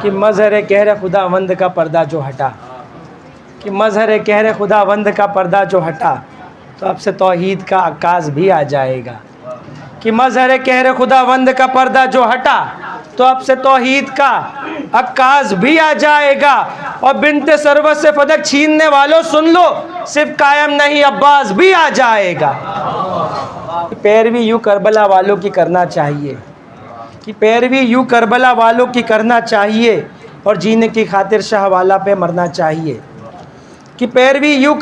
کہ مظہر قہر خداوند کا پردہ جو ہٹا، کہ مظہر قہر خداوند کا پردہ جو ہٹا تو اب سے توحید کا عکاس بھی آ جائے گا، کہ مظہر قہر خداوند کا پردہ جو ہٹا تو اب سے توحید کا عکاس بھی آ جائے گا۔ اور بنت سروت سے فدق چھیننے والوں سن لو، صرف قائم نہیں عباس بھی آ جائے گا۔ پیروی یوں کربلا والوں کی کرنا چاہیے، کہ پیروی یوں کربلا والوں کی کرنا چاہیے اور جینے کی خاطر شاہ والا پہ مرنا چاہیے، کہ پیروی یوں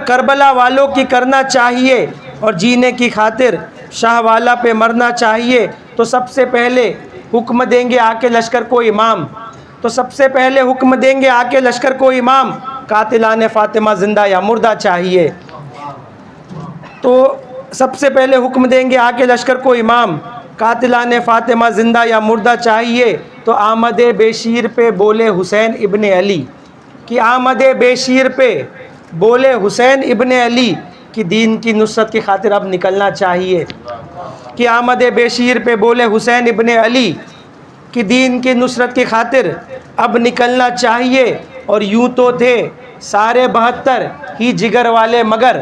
کربلا والوں کی کرنا چاہیے اور جینے کی خاطر شاہ والا پہ مرنا چاہیے۔ تو سب سے پہلے حکم دیں گے آ کے لشکر کو امام، تو سب سے پہلے حکم دیں گے آ کے لشکر کو امام، قاتلان فاطمہ زندہ یا مردہ چاہیے۔ تو سب سے پہلے حکم دیں گے آ کے لشکر کو امام، قاتلان فاطمہ زندہ یا مردہ چاہیے۔ تو آمد بشیر پہ بولے حسین ابن علی، کہ آمد بشیر پہ بولے حسین ابن علی کہ دین کی نصرت کی خاطر اب نکلنا چاہیے، کہ آمد بشیر پہ بولے حسین ابن علی کہ دین کی نصرت کی خاطر اب نکلنا چاہیے۔ اور یوں تو تھے سارے 72 ہی جگر والے مگر،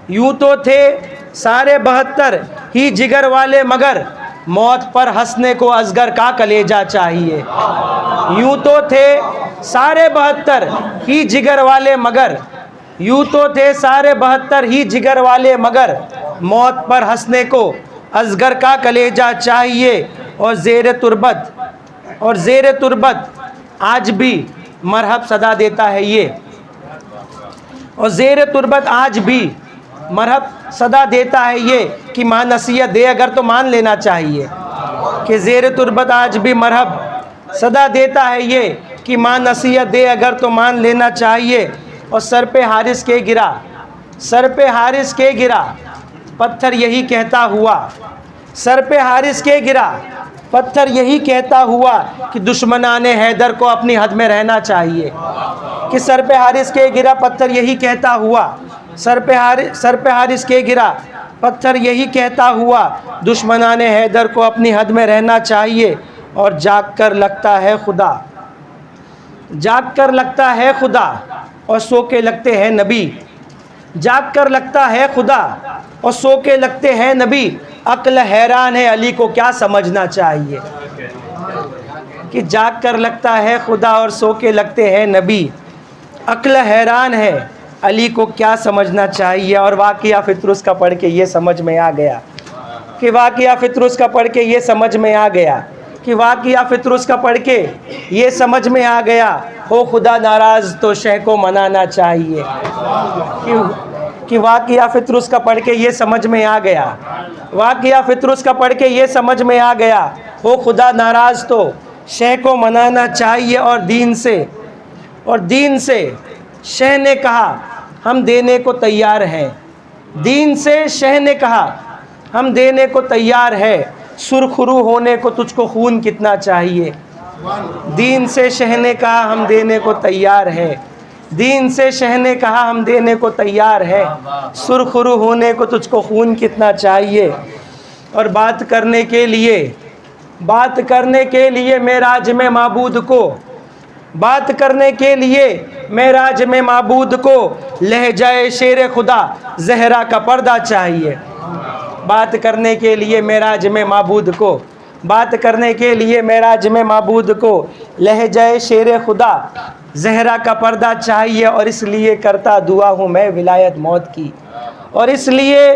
یوں تو تھے سارے 72 ہی جگر والے مگر، موت پر ہنسنے کو اصغر کا کلیجہ چاہیے۔ یوں تو تھے سارے 72 ہی جگر والے مگر، یوں تو تھے سارے 72 ہی جگر والے مگر، موت پر ہنسنے کو اصغر کا کلیجہ چاہیے۔ اور زیر تربت آج بھی مرحب صدا دیتا ہے یہ، اور زیر تربت آج بھی مرحب صدا دیتا ہے یہ، کہ ماں نصیحت دے اگر تو مان لینا چاہیے، کہ زیر تربت آج بھی مرحب صدا دیتا ہے یہ، کہ ماں نصیحت دے اگر تو مان لینا چاہیے۔ اور سر پہ حارث کے گرا، سر پہ حارث کے گرا پتھر یہی کہتا ہوا، سر پہ حارث کے گرا پتھر یہی کہتا ہوا کہ دشمنان حیدر کو اپنی حد میں رہنا چاہیے، کہ سر پہ حارث کے گرا پتھر یہی کہتا ہوا، سر پہ حارث کے گرا پتھر یہی کہتا ہوا، دشمنان حیدر کو اپنی حد میں رہنا چاہیے۔ اور جاگ کر لگتا ہے خدا، جاگ کر لگتا ہے خدا اور سو کے لگتے ہیں نبی، جاگ کر لگتا ہے خدا اور سو کے لگتے ہیں نبی، عقل حیران ہے علی کو کیا سمجھنا چاہیے، کہ جاگ کر لگتا ہے خدا اور سو کے لگتے ہیں نبی، عقل حیران ہے علی کو کیا سمجھنا چاہیے۔ اور واقعہ فطرس کا پڑھ کے یہ سمجھ میں آ گیا، کہ واقعہ فطرس کا پڑھ کے یہ سمجھ میں آ گیا، کہ واقعہ فطرس کا پڑھ کے یہ سمجھ میں آ گیا، ہو خدا ناراض تو شہ کو منانا چاہیے، کہ واقعہ فطرس کا پڑھ کے یہ سمجھ میں آ گیا، واقعہ فطرس کا پڑھ کے یہ سمجھ میں آ گیا، ہو خدا ناراض تو شہ کو منانا چاہیے۔ اور دین سے شہ نے کہا ہم دینے کو تیار ہیں، دین سے شہ نے کہا ہم دینے کو تیار ہے، سرخرو ہونے کو تجھ کو خون کتنا چاہیے، دین سے شہ نے کہا ہم دینے کو تیار ہے، دین سے شہ نے کہا ہم دینے کو تیار ہے، سرخرو ہونے کو تجھ کو خون کتنا چاہیے۔ اور بات کرنے کے لیے معراج میں معبود کو، بات کرنے کے لیے معراج میں معبود کو لہجہ شیر خدا زہرا کا پردہ چاہیے، بات کرنے کے لیے معراج میں معبود کو، بات کرنے کے لیے معراج میں معبود کو لہجہ شیر خدا زہرا کا پردہ چاہیے۔ اور اس لیے کرتا دعا ہوں میں ولایت موت کی، اور اس لیے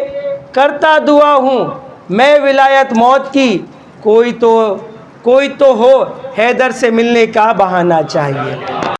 کرتا دعا ہوں میں ولایت موت کی، کوئی تو ہو حیدر سے ملنے کا بہانہ چاہیے۔